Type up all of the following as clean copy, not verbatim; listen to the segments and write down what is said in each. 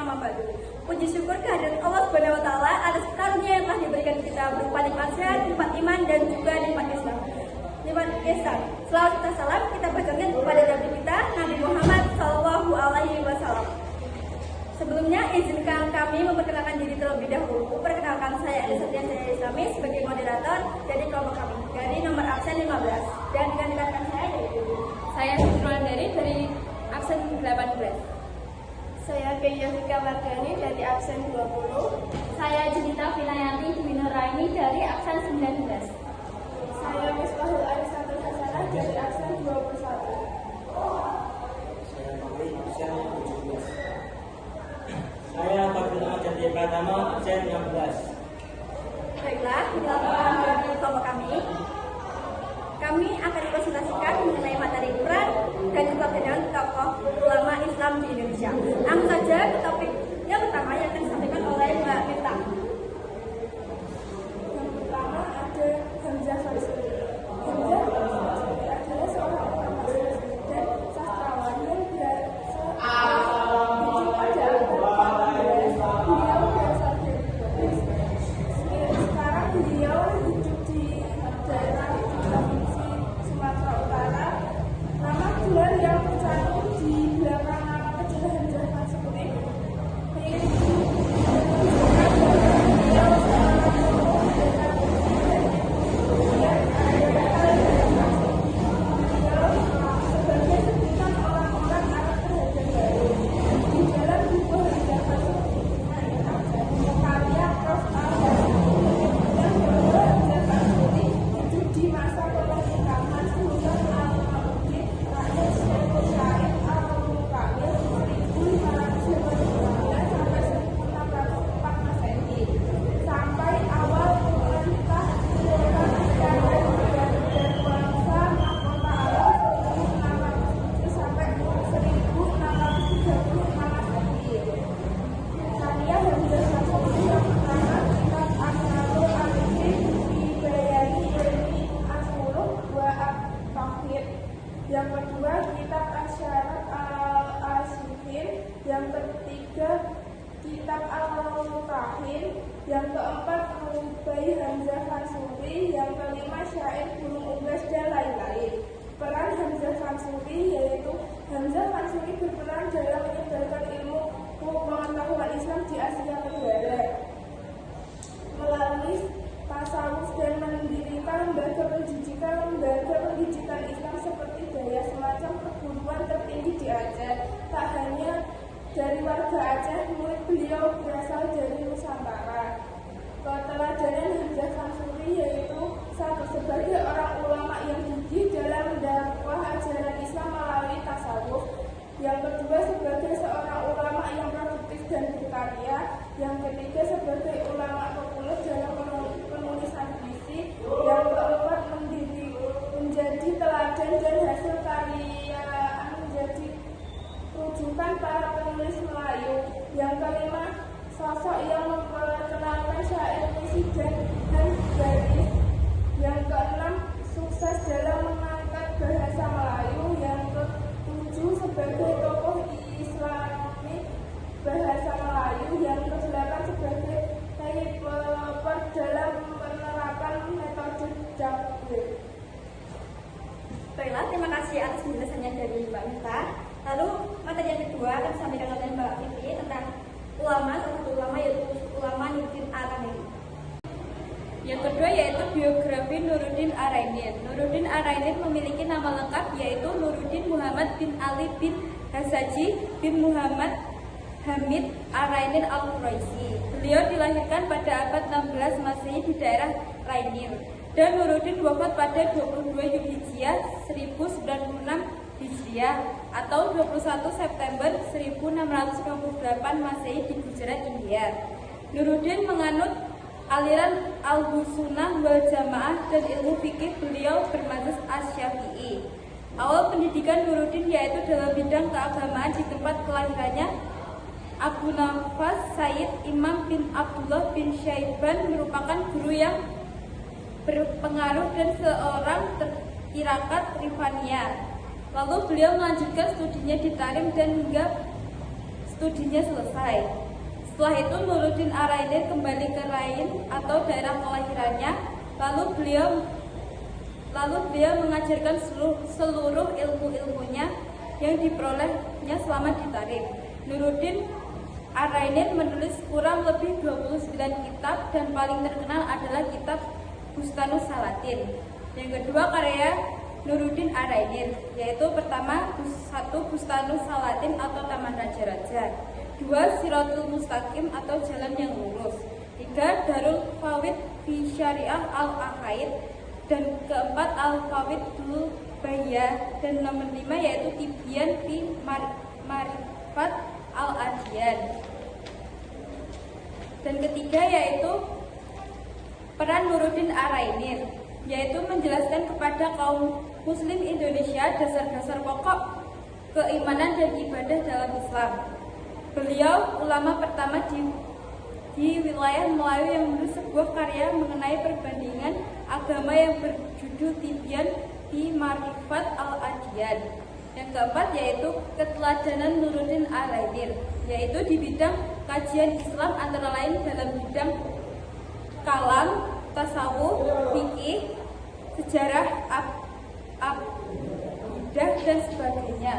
amal baru. Puji syukur kehadirat Allah Subhanahu wa taala atas karunia yang telah diberikan kita berupa nikmat sehat, nikmat iman dan juga nikmat Islam. Nikmat Islam. Selawat serta salam kita bacakan kepada Nabi kita Nabi Muhammad Shallallahu alaihi wasallam. Sebelumnya izinkan kami memperkenalkan diri terlebih dahulu. Perkenalkan saya Elisabeth Saya Islami sebagai moderator dari kelompok kami dari nomor absen 15 dan digantikan saya yaitu saya Surulan dari absen 18. Saya Geyovika Wardani dari absen 20. Saya Junita Vinayanti Dwinuraini dari absen 19. Saya Misbahul Arisatul Hasanah dari absen 21. Saya Mawri absen 17. Saya Fadil Ajati Pratama absen 16. Baiklah, dilakukan dari kelompok kami akan dipresentasikan mengenai materi Quran dan juga dengan tokoh ulama Islam di Indonesia. Langsung saja ke topik yang pertama yang akan disampaikan oleh Mbak Mita. Yang pertama ada Hamzah Farsuri. Hamzah Farsuri adalah seorang ulama dan sastrawan yang berasal pada abad 14. Beliau berasal dari Bugis. Sekarang beliau hidup di daerah provinsi Sumatera Utara. Nama gelar yang tercantum di belakang nama kecil Hamzah Farsuri yang kedua kitab Asyarat al-Asifin, yang ketiga kitab al-Mutahin, yang keempat Rubai Hamzah Farsuri, yang kelima Syair Gunung Unggas dan lain-lain. Peran Hamzah Farsuri yaitu Hamzah Farsuri berperan dalam menyebarkan ilmu pengetahuan Islam di Asia Tenggara melalui tasawuf dan mendirikan lembaga pendidikan Islam seperti daya semacam perguruan tertinggi di Aceh. Tak hanya dari warga Aceh, murid beliau berasal dari Nusantara. Keteladanan Hamzah Farsuri yaitu satu, sebagai orang ulama yang gigih dalam mendakwah ajaran Islam melalui tasawuf. Yang kedua, sebagai seorang ulama yang produktif dan berkarya. Yang ketiga, sebagai ulama populer dalam penulisan puisi. Yang keempat, menjadi teladan dan hasil karyaan menjadi rujukan para penulis Melayu. Yang kelima, sosok yang memperkenalkan syair puisi dan baris. Yang keenam, sukses dalam mengangkat bahasa Melayu. Yang ketujuh, sebagai tokoh Islami bahasa Melayu. Yang kedelapan, sebagai developer dalam penerapan metode Jakwir. Baiklah, terima kasih atas penjelasannya dari Mbak Mita. Lalu materi yang kedua akan disampaikan oleh Mbak Vivi tentang ulama, salah satu ulama yaitu ulama Nuruddin Araini. Yang kedua yaitu biografi Nuruddin Araini. Nuruddin Araini memiliki nama lengkap yaitu Nuruddin Muhammad bin Ali bin Hasaji bin Muhammad Hamid Araini al-Quraisy. Beliau dilahirkan pada abad 16 Masehi di daerah Rainir. Dan Nuruddin wafat pada 22 Zulhijjah 1096 Hijriah atau 21 September 1698 Masehi di Gujarat, India. Nuruddin menganut aliran Al-Sunnah wal Jamaah dan ilmu fikih beliau bermadzhab Asy-Syafi'i. Awal pendidikan Nuruddin yaitu dalam bidang keagamaan di tempat kelahirannya Abu Nafas Sayyid Imam bin Abdullah bin Syaiban merupakan guru yang berpengaruh dan seorang tirakat Rifania. Lalu beliau melanjutkan studinya di Tarim dan hingga studinya selesai. Setelah itu Nuruddin Arainir kembali ke Rain atau daerah kelahirannya, lalu beliau mengajarkan seluruh ilmu-ilmunya yang diperolehnya selama di Tarim. Nuruddin Arainir menulis kurang lebih 29 kitab dan paling terkenal adalah kitab Bustanus Salatin. Yang kedua karya Nuruddin Arainir, yaitu pertama 1 Bustanus Salatin atau Taman Raja-Raja, 2 Siratul Mustaqim atau Jalan yang Lurus, 3 Darul Fawid fi Syariah Al-Aqaid, dan keempat Al-Fawid Dul Bahya, dan nomor 5 yaitu Tibyan fi Marifat Al-Adyan. Dan ketiga yaitu peran Nuruddin Arainir, yaitu menjelaskan kepada kaum muslim Indonesia dasar-dasar pokok keimanan dan ibadah dalam Islam. Beliau ulama pertama di wilayah Melayu yang menulis sebuah karya mengenai perbandingan agama yang berjudul Tibyan fi Marifat Al-Adyan. Yang keempat yaitu keteladanan Nuruddin Arainir, yaitu di bidang kajian Islam antara lain dalam bidang kalam, tasawuf, fikih, sejarah, akidah dan sebagainya.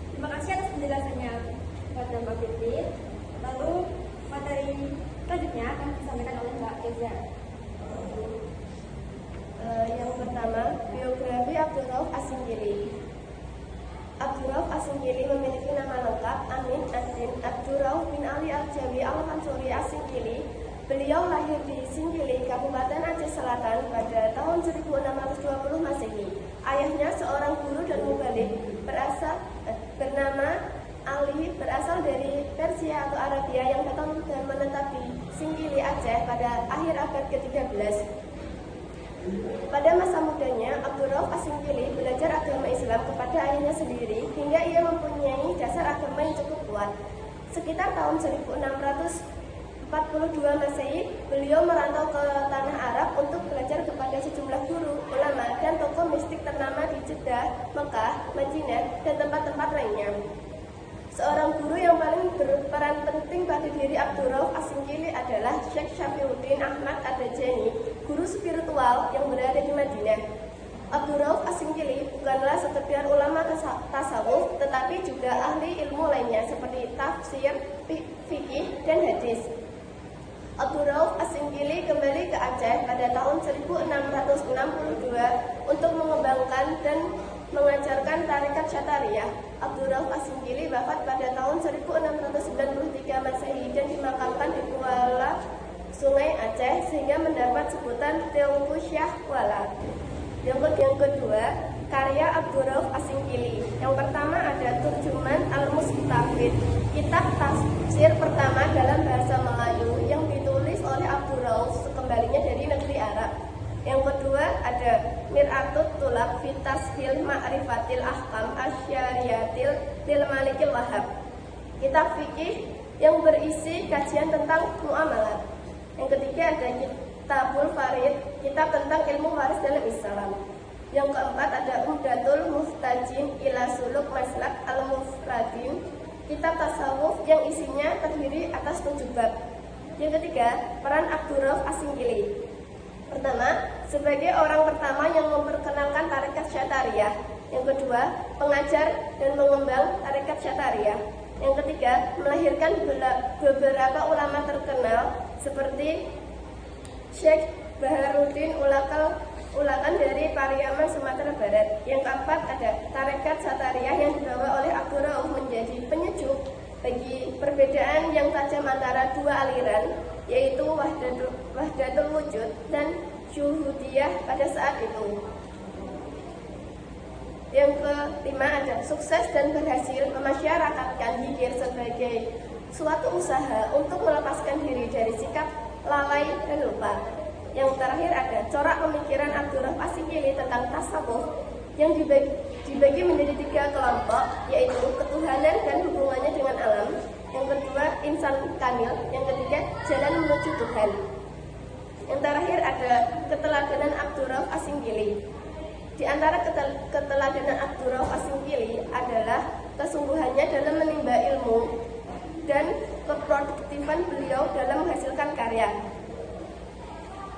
Terima kasih atas penjelasannya kepada Mbak Fitri. Lalu materi selanjutnya akan disampaikan oleh Mbak Eza. Yang pertama, biografi Abdurrauf As-Singkili. Abdurrauf As-Singkili memiliki nama lengkap Amin Ad-Din Abdurrauf bin Ali Al-Jawi Al-Mansuri As-Singkili. Beliau lahir di Singkili, Kabupaten Aceh Selatan pada tahun 1620 Masehi. Ayahnya seorang guru dan mubalik bernama Ali, berasal dari Persia atau Arabia yang datang dan menetap di Singkili Aceh pada akhir abad ke-13. Pada masa mudanya, Abdurrauf As-Singkili belajar agama Islam kepada ayahnya sendiri hingga ia mempunyai dasar agama yang cukup kuat. Sekitar tahun 1642 Masehi, beliau merantau ke tanah Arab untuk belajar kepada sejumlah guru, ulama, dan tokoh mistik ternama di Jeddah, Mekah, Madinah, dan tempat-tempat lainnya. Seorang guru yang paling berperan penting pada diri Abdurrauf As-Singkili adalah Syekh Syafiuddin Ahmad Ad-Dajjani, guru spiritual yang berada di Madinah. Abdurrauf As-Singkili bukanlah sekedar ulama tasawuf, tetapi juga ahli ilmu lainnya seperti tafsir, fikih, dan hadis. Abdurrauf As-Singkili kembali ke Aceh pada tahun 1662 untuk mengembangkan dan mengajarkan tarekat Syatariyah. Abdurrauf As-Singkili wafat pada tahun 1693 Masehi dan dimakamkan di Kuala Sungai Aceh sehingga mendapat sebutan Teungku Syah Kuala. Yang kedua, karya Abdurrauf As-Singkili. Yang pertama ada Turjuman Al-Mustafid, kitab tafsir pertama dalam bahasa Melayu yang ditulis oleh Abdurrauf sekembalinya dari negeri Arab. Yang kedua ada Mir'atut Tulab fi Tashil Ma'rifatil Ahkam Asyariyatil Lil Malikil Wahab, kitab fikih yang berisi kajian tentang muamalat. Yang ketiga ada Kitabul Farid, kitab tentang ilmu waris dalam Islam. Yang keempat ada Umdatul Muhtajin ila Suluk Maslak Al-Mufradin, kitab tasawuf yang isinya terdiri atas 7 bab. Yang ketiga, peran Abdurrauf As-Singkili. Pertama, sebagai orang pertama yang memperkenalkan tarekat Syatariyah. Yang kedua, pengajar dan pengembang tarekat Syatariyah. Yang ketiga, melahirkan beberapa ulama terkenal seperti Syekh Baharuddin Ulakan dari Pariaman, Sumatera Barat. Yang keempat ada tarekat Syatariyah yang dibawa oleh Abdurrauf menjadi penyejuk bagi perbedaan yang tajam antara dua aliran, yaitu Wahdatul Wujud dan Syuhudiyah pada saat itu. Yang kelima ada sukses dan berhasil memasyarakatkan zikir sebagai suatu usaha untuk melepaskan diri dari sikap lalai dan lupa. Yang terakhir ada corak pemikiran Abdurrauf As-Singkili tentang tasawuf yang dibagi menjadi 3 kelompok, yaitu ketuhanan dan hubungannya dengan alam. Yang kedua, insan kamil. Yang ketiga, jalan menuju Tuhan. Yang terakhir ada keteladanan Abdurrauf As-Singkili. Di antara keteladanan Abdurrauf As-Singkili adalah kesungguhannya dalam menimba ilmu, dan keproduktifan beliau dalam menghasilkan karya.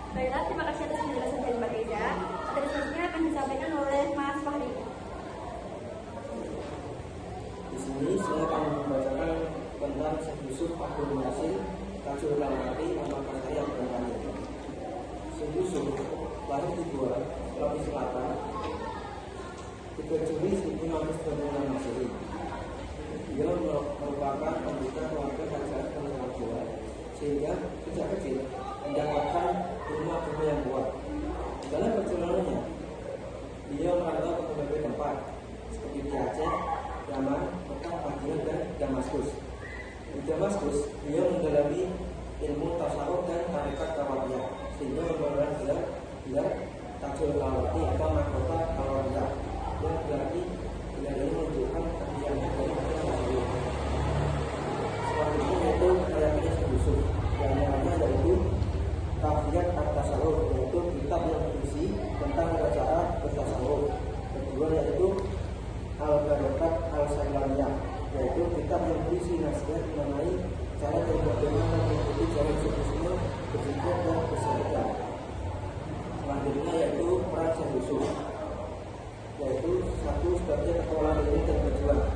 Baiklah, terima kasih atas penjelasan dari Mbak Reza. Materi selanjutnya akan disampaikan oleh Mas Fahri. Di sini saya akan membacakan tentang Syekh Yusuf Abdul Muhsin Tajul Lamati nama karya Abdul. Syekh Yusuf lahir di Goa, Sulawesi Selatan, 3 Juli 1926 Masehi. Dia merupakan anggota keluarga kerajaan Pulau Jawa, sehingga sejak kecil mendapatkan ilmu agama yang kuat. Dalam perjalanannya, dia merantau ke berbagai tempat seperti di Aceh, Yaman, Mekah, Madinah, dan Damaskus. Di Damaskus, dia mendalami ilmu tasawuf dan tarekat Kawariyah, sehingga memperoleh gelar Tajul Lawati atau mahkota Kawariyah, yang berarti gelar ini menunjukkan kebijakannya dari Rasulullah. Selanjutnya yaitu karyanya Syekh Yusuf, yang namanya yaitu Kafiyat At-Tasawuf, yaitu kitab yang berisi tentang cara bertasawuf. Kedua yaitu Al-Barakat Al-Sailaniyah, yaitu kitab yang berisi nasihat mengenai cara dan bagaimana mengikuti jalan sukses berjihad dan bersyahadat. Selanjutnya yaitu peran Syekh Yusuf, yaitu satu sebagai petualang ilmu dan berjuang.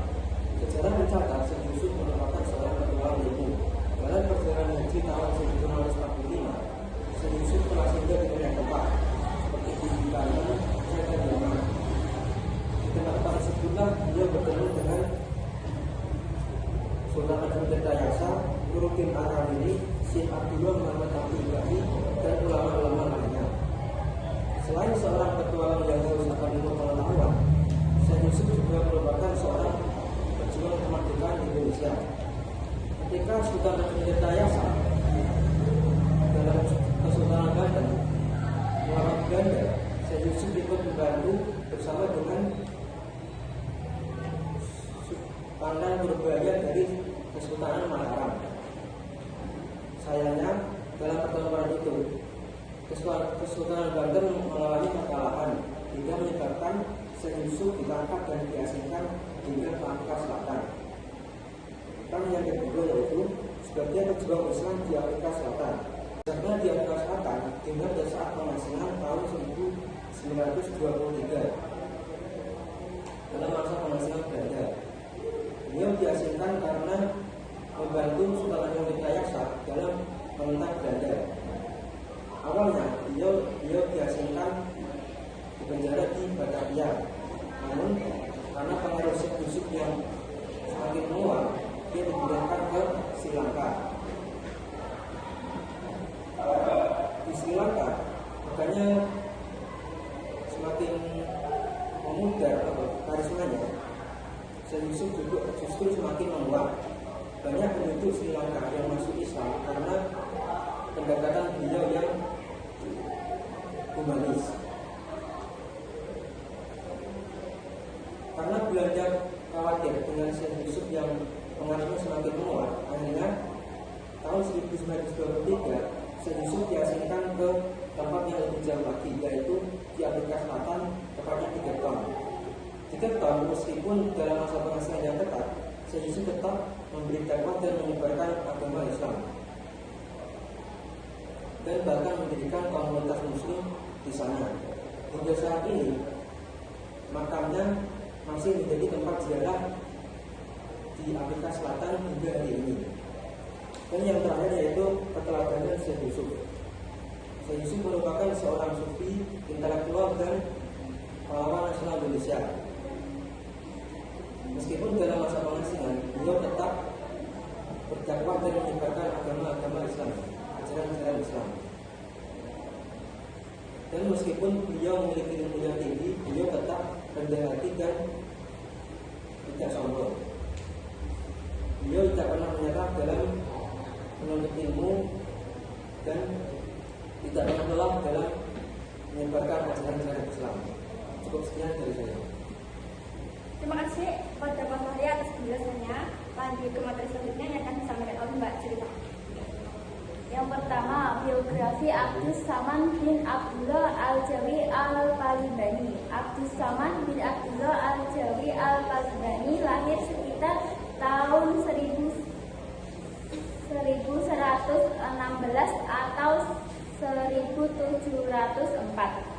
Sejarah mencatat Syekh Yusuf merupakan seorang petualang ilmu. Dalam perjalanan haji tahun 1945, Syekh Yusuf telah singgah di banyak tempat seperti di Bali, Aceh, dan Yaman. Di tempat tersebutlah beliau bertemu dengan Sultan Agung Tirtayasa, Nuruddin Ar-Ramili, Syekh Abdullah Muhammad Abdul-Ghani, dan ulama-ulama lainnya. Selain seorang petualang yang berusaha ilmu pengetahuan, Syekh Yusuf juga merupakan seorang pejuang kemerdekaan Indonesia. Ketika Sultan Agung Tirtayasa dalam Kesultanan Banten melawan Belanda, Syekh Yusuf ikut membantu bersama dengan Pandan Purbaya dari Kesultanan Mataram. Sayangnya dalam pertempuran itu Kesultanan Banten mengalami kekalahan hingga menyebabkan Syekh Yusuf ditangkap dan diasingkan hingga ke Afrika Selatan. Dan yang kedua yaitu sebagai pejuang Islam di Afrika Selatan. Karena di Afrika Selatan hingga pada saat pengasingan tahun 1923 dalam masa pengasingan Belanda. Beliau diasingkan karena membantu Sultan Agung Tirtayasa dalam menentang Belanda. Awalnya beliau diasingkan di penjara di Batavia. Namun karena pengaruh Syekh Yusuf yang semakin menguat, dia dipindahkan ke Sri Lanka. Di Sri Lanka, makanya semakin memudar karismanya, Syekh Yusuf justru semakin menguat. Banyak penduduk Sri Lanka yang masuk Islam karena pendekatan beliau yang humanis. Karena Belanda khawatir dengan Syekh Yusuf yang pengaruhnya semakin menguat, akhirnya tahun 1923 Syekh Yusuf diasingkan ke tempat yang lebih jauh lagi, yaitu di Afrika Selatan, tepatnya di Cape Town. Di Cape Town, meskipun dalam masa pengasingan yang ketat, Syekh Yusuf tetap memberi dakwah dan menyebarkan agama Islam, dan bahkan mendirikan komunitas Muslim di sana. Hingga saat ini, makamnya masih menjadi tempat ziarah di Afrika Selatan hingga hari ini. Dan yang terakhir yaitu keteladanan Syekh Yusuf. Syekh Yusuf merupakan seorang sufi, intelektual, dan pahlawan nasional Indonesia. Meskipun dalam masa pengasingan, beliau tetap berdakwah dan menyebarkan agama Islam, ajaran-ajaran Islam. Dan meskipun beliau memiliki ilmu yang tinggi, beliau tetap rendah hati dan tidak sombong. Beliau tidak pernah menyerah dalam menuntut ilmu dan tidak pernah lelah dalam menyebarkan ajaran-ajaran Islam. Cukup sekian dari saya. Terima kasih kepada Pak Fahri atas penjelasannya. Lanjut ke materi selanjutnya yang akan disampaikan oleh Mbak Cerita. Yang pertama, biografi Abdus Saman bin Abdullah Al-Jawi Al-Palembani. Abdus Saman bin Abdullah Al-Jawi Al-Palembani lahir atau 1704.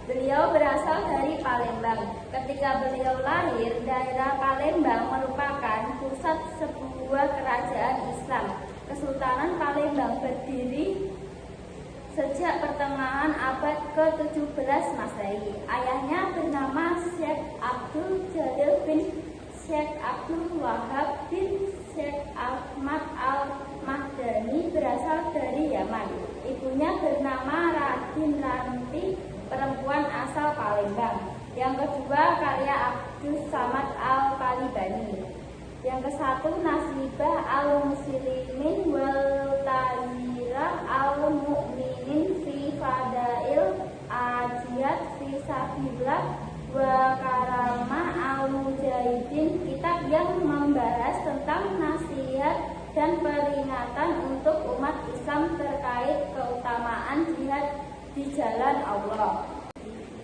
Beliau berasal dari Palembang. Ketika beliau lahir, daerah Palembang merupakan pusat sebuah kerajaan Islam. Kesultanan Palembang berdiri sejak pertengahan abad ke-17 Masehi. Ayahnya bernama Syekh Abdul Jalil bin Syekh Abdul Wahab bin Syekh Ahmad Al-Mahdani berasal dari Yaman. Ibunya bernama Radin Ranti, perempuan asal Palembang. Yang kedua, karya Abdus Samad Al-Talibani. Yang kesatu, Nasibah Al-Muslimin wal Tazirah Al-Mu'minin fi Fadail Ajiyat fi Sabillah wa Karamah Al-Mujahidin, kitab yang membahas tentang nasihat dan peringatan untuk umat Islam terkait keutamaan jihad di jalan Allah.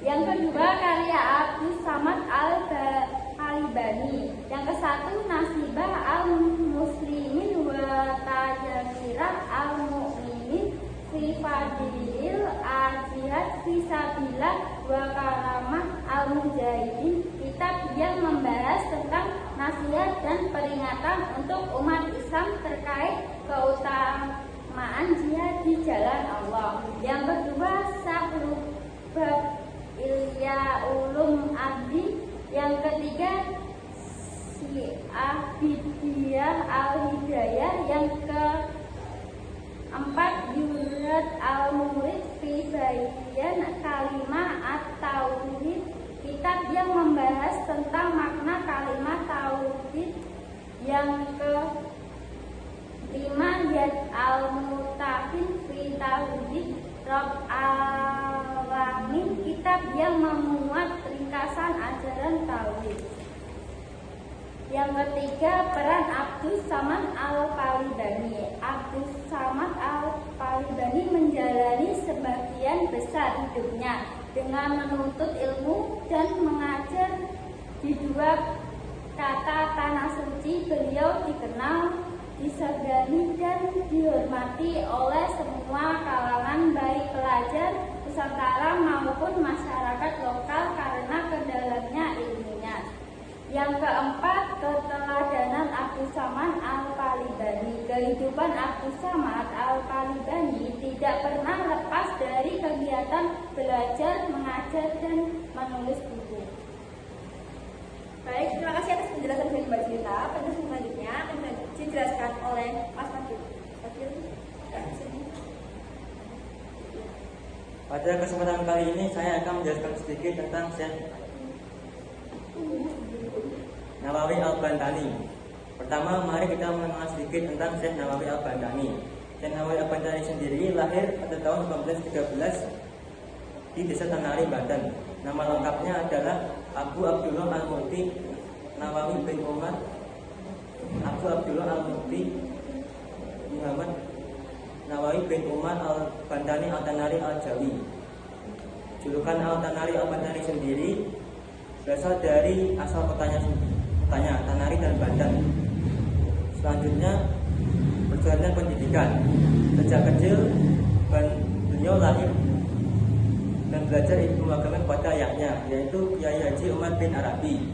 Yang kedua, karya Abdus Samad Al-Talibani. Yang kesatu, Nasibah Al-Muslimin wa Tazkirah Al-Mu'minin fi Fadil Ajihad fi Sabillah wa Karamah Al-Mujahidin, kitab yang membahas tentang nasihat dan peringatan untuk umat Islam terkait keutamaan jihad di jalan Allah. Yang kedua, Sahrubab Ilya Ulum Abdi. Yang ketiga, Syiah Bidiyah Al-Hidayah. Yang keempat, Yurad Al-Murid fi Bayan Kalimah At-Tauhid, kitab yang membahas tentang makna kalimat tauhid. Yang kelima, Yad Al-Mutafin fi Tauhid Rabb Alamin, kitab yang memuat ringkasan ajaran tauhid. Yang ketiga, peran Abdus Samad Al-Talibani. Abdus Samad Al-Talibani menjalani sebagian besar hidupnya dengan menuntut ilmu dan mengajar di dua kata tanah suci. Beliau dikenal, disegani dan dihormati oleh semua kalangan, baik pelajar Nusantara maupun masyarakat lokal karena kedalamnya ilmunya. Yang keempat, keteladanan Abdus Samad Al-Talibani. Kehidupan Abdus Samad Al-Talibani tidak pernah lepas dari kegiatan belajar, mengajar, dan menulis buku. Baik, terima kasih atas penjelasan dari Mbak Cinta. Penjelasan selanjutnya akan dijelaskan oleh Mas Fadil. Pada kesempatan kali ini saya akan menjelaskan sedikit tentang Syekh Nawawi Al-Bantani. Pertama, mari kita mengenal sedikit tentang Syekh Nawawi Al-Bantani. Syekh Nawawi Al-Bantani sendiri lahir pada tahun 1913 di Desa Tanari, Banten. Nama lengkapnya adalah Abu Abdullah Al-Mufti Nawawi bin Umar Abu Abdullah Al-Mufti Muhammad Nawawi bin Umar Al-Bantani Al-Tanari Al-Jawi. Julukan Al-Tanari Al-Bantani sendiri berasal dari asal kotanya Tanari dan Banten. Selanjutnya, perjalanan pendidikan. Sejak kecil beliau lahir dan belajar ilmu agama kepada ayahnya, yaitu Kiai Haji Umar bin Arabi.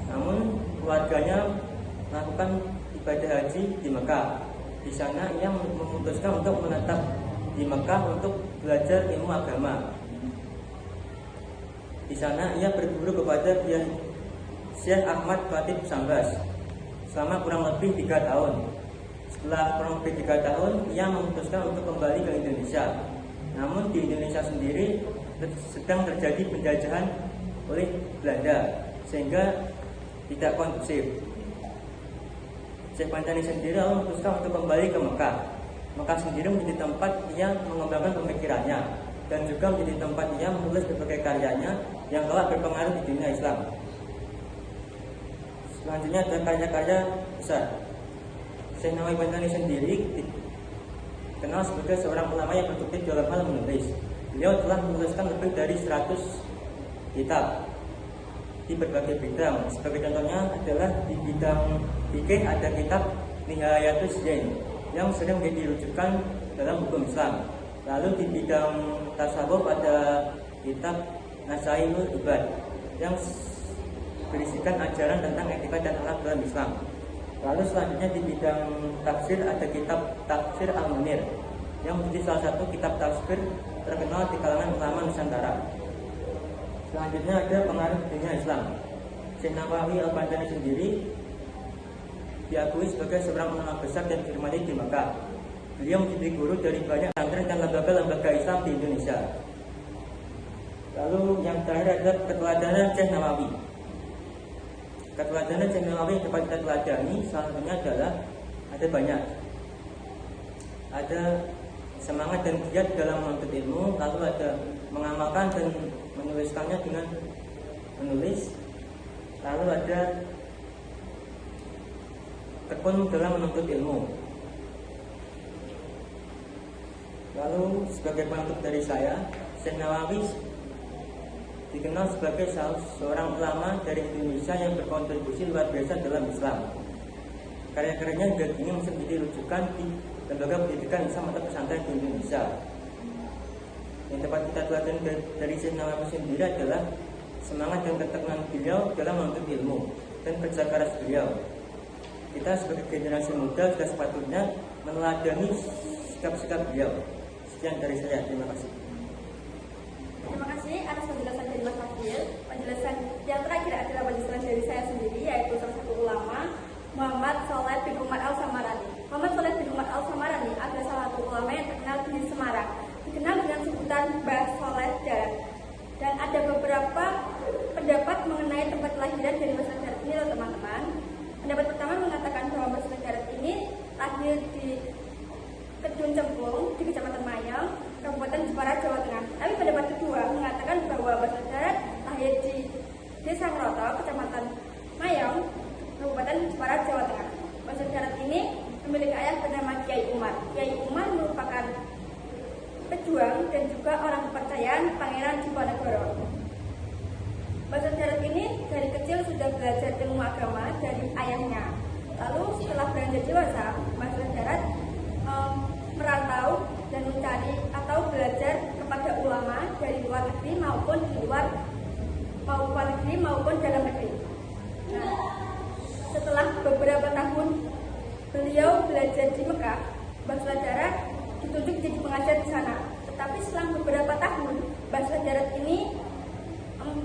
Namun keluarganya melakukan ibadah haji di Mekah. Di sana ia memutuskan untuk menetap di Mekah untuk belajar ilmu agama. Di sana ia berguru kepada Syekh Ahmad Khatib Sambas selama kurang lebih 3 tahun. Setelah kurang lebih 3 tahun, ia memutuskan untuk kembali ke Indonesia. Namun di Indonesia sendiri sedang terjadi penjajahan oleh Belanda sehingga tidak kondusif. Syekh Bantani sendiri lalu memutuskan untuk kembali ke Mekah. Mekah sendiri menjadi tempat ia mengembangkan pemikirannya dan juga menjadi tempat ia menulis berbagai karyanya yang telah berpengaruh di dunia Islam. Selanjutnya ada karya-karya besar. Syekh Nawawi Bantani sendiri dikenal sebagai seorang ulama yang produktif dalam hal menulis. Beliau telah menuliskan lebih dari 100 kitab di berbagai bidang. Sebagai contohnya adalah di bidang fikih ada kitab Nihayatus Zain yang sering menjadi rujukan dalam hukum Islam. Lalu di bidang tasawuf ada kitab Nasaihul Ibad yang berisikan ajaran tentang etika dan akhlak dalam Islam. Lalu selanjutnya di bidang tafsir ada kitab Tafsir Al-Munir yang menjadi salah satu kitab tafsir terkenal di kalangan ulama Nusantara. Selanjutnya ada pengaruh dunia Islam. Syekh Nawawi Al-Bantani sendiri diakui sebagai seorang ulama besar dan dihormati di Makkah. Beliau menjadi guru dari banyak pesantren dan lembaga-lembaga Islam di Indonesia. Lalu yang terakhir adalah keteladanan Syekh Nawawi. Keteladanan Syekh Nawawi yang dapat kita teladani salah satunya adalah ada banyak. Ada semangat dan giat dalam menuntut ilmu, lalu ada mengamalkan dan menuliskannya dengan menulis, lalu ada tekun dalam menuntut ilmu. Lalu sebagai penutup dari saya, Syekh Nawawi dikenal sebagai seorang ulama dari Indonesia yang berkontribusi luar biasa dalam Islam. Karya-karyanya hingga kini masih menjadi rujukan di lembaga pendidikan Islam atau pesantren di Indonesia. Yang dapat kita teladani dari Syekh Nawawi sendiri adalah semangat dan ketekunan beliau dalam menuntut ilmu dan kerja keras beliau. Kita sebagai generasi muda sudah sepatutnya meneladani sikap-sikap beliau. Sekian dari saya, terima kasih. Terima kasih atas penjelasan dari Mas Fadil. Penjelasan yang terakhir adalah penjelasan dari saya sendiri, yaitu salah satu ulama, Muhammad Sholeh bin Umar Al-Samarani. Muhammad Sholeh bin Umar Al-Samarani adalah salah satu ulama yang terkenal di Semarang, dikenal dengan sebutan Mbah Sholeh Darat. Dan ada beberapa pendapat mengenai tempat kelahiran dari Mbah Sholeh Darat ini, loh teman-teman. Pendapat pertama mengatakan bahwa Mbah Sholeh Darat ini lahir di Kedung Cempung di Kecamatan Mayang, Kabupaten Jepara, Jawa Tengah. Tapi pendapat kedua mengatakan bahwa Mbah Sholeh Darat lahir di Desa Ngroto, Kecamatan Mayang, Kabupaten Jepara, Jawa Tengah. Mbah Sholeh Darat ini memiliki ayah bernama Kiai Umar. Kiai Umar merupakan pejuang dan juga orang kepercayaan Pangeran Diponegoro. Mbah Sholeh Darat ini dari kecil sudah belajar ilmu agama dari ayahnya. Lalu setelah beranjak dewasa, Mbah Sholeh Darat merantau dan mencari atau belajar kepada ulama dari luar negeri maupun dalam negeri. Nah, setelah beberapa tahun beliau belajar di Mekah, Mbah Sholeh Darat ditunjuk jadi pengajar di sana. Tetapi selang beberapa tahun, Mbah Sholeh Darat ini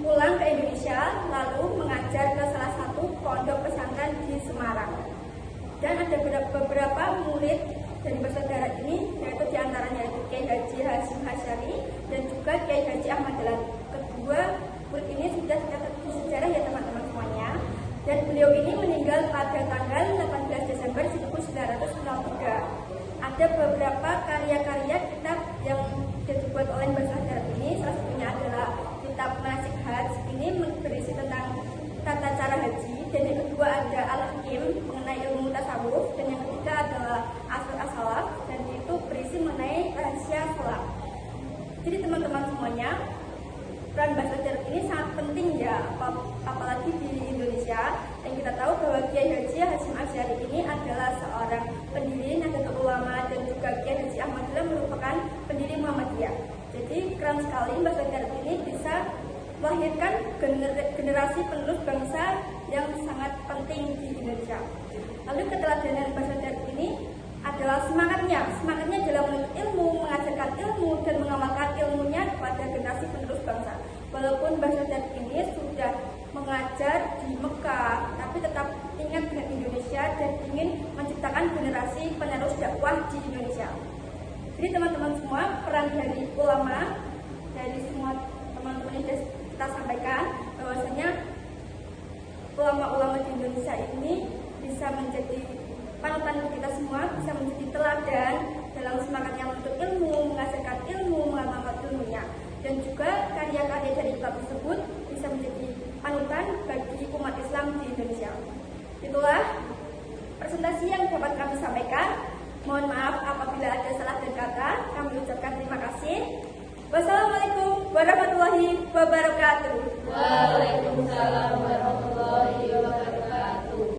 pulang ke Indonesia lalu mengajar ke salah satu pondok pesantren di Semarang. Dan ada beberapa murid dari Mbah Sholeh Darat ini, yaitu diantaranya Kiai Haji Hasyim Hasyari dan juga Kiai Haji Ahmad Dahlan. Kedua murid ini sudah tercatat di sejarah ya teman-teman semuanya. Dan beliau ini meninggal pada tanggal 18 Desember 1903. Ada beberapa karya-karya kitab yang dibuat oleh Mbah Sholeh Darat ini. Salah satunya adalah kitab Manasik Hajj. Ini berisi tentang tata cara haji. Dan yang kedua ada Al-Hakim mengenai ilmu tasawuf. Dan yang ketiga adalah Asal As-Salaf, dan itu berisi mengenai rahasia sholat. Jadi teman-teman semuanya, peran Mbah Sholeh Darat ini sangat penting ya, apalagi di Indonesia. Dan kita tahu bahwa Kiai Haji Hasyim Asy'ari ini adalah seorang pendiri Nahdlatul Ulama dan juga Kiai Haji Ahmad Dahlan merupakan pendiri Muhammadiyah. Jadi keren sekali Mbah Sholeh Darat ini bisa melahirkan generasi penerus bangsa yang sangat penting di Indonesia. Lalu keteladanan Mbah Sholeh Darat ini adalah semangatnya dalam menuntut ilmu, mengajarkan ilmu dan mengamalkan ilmunya kepada generasi penerus bangsa. Walaupun Mbah Sholeh Darat ini sudah mengajar di Mekah, tapi tetap ingat dengan Indonesia dan ingin menciptakan generasi penerus dakwah di Indonesia. Jadi teman-teman semua, peran dari ulama, dari semua teman-teman yang kita sampaikan, bahwasanya ulama-ulama di Indonesia ini bisa menjadi panutan kita semua, bisa menjadi teladan dalam semangatnya menuntut ilmu, mengajarkan ilmu, mengamalkan ilmunya. Dan juga karya-karya dari kitab tersebut bisa menjadi panutan bagi umat Islam di Indonesia. Itulah presentasi yang dapat kami sampaikan. Mohon maaf apabila ada salah dan kata. Kami ucapkan terima kasih. Wassalamualaikum warahmatullahi wabarakatuh. Waalaikumsalam warahmatullahi wabarakatuh.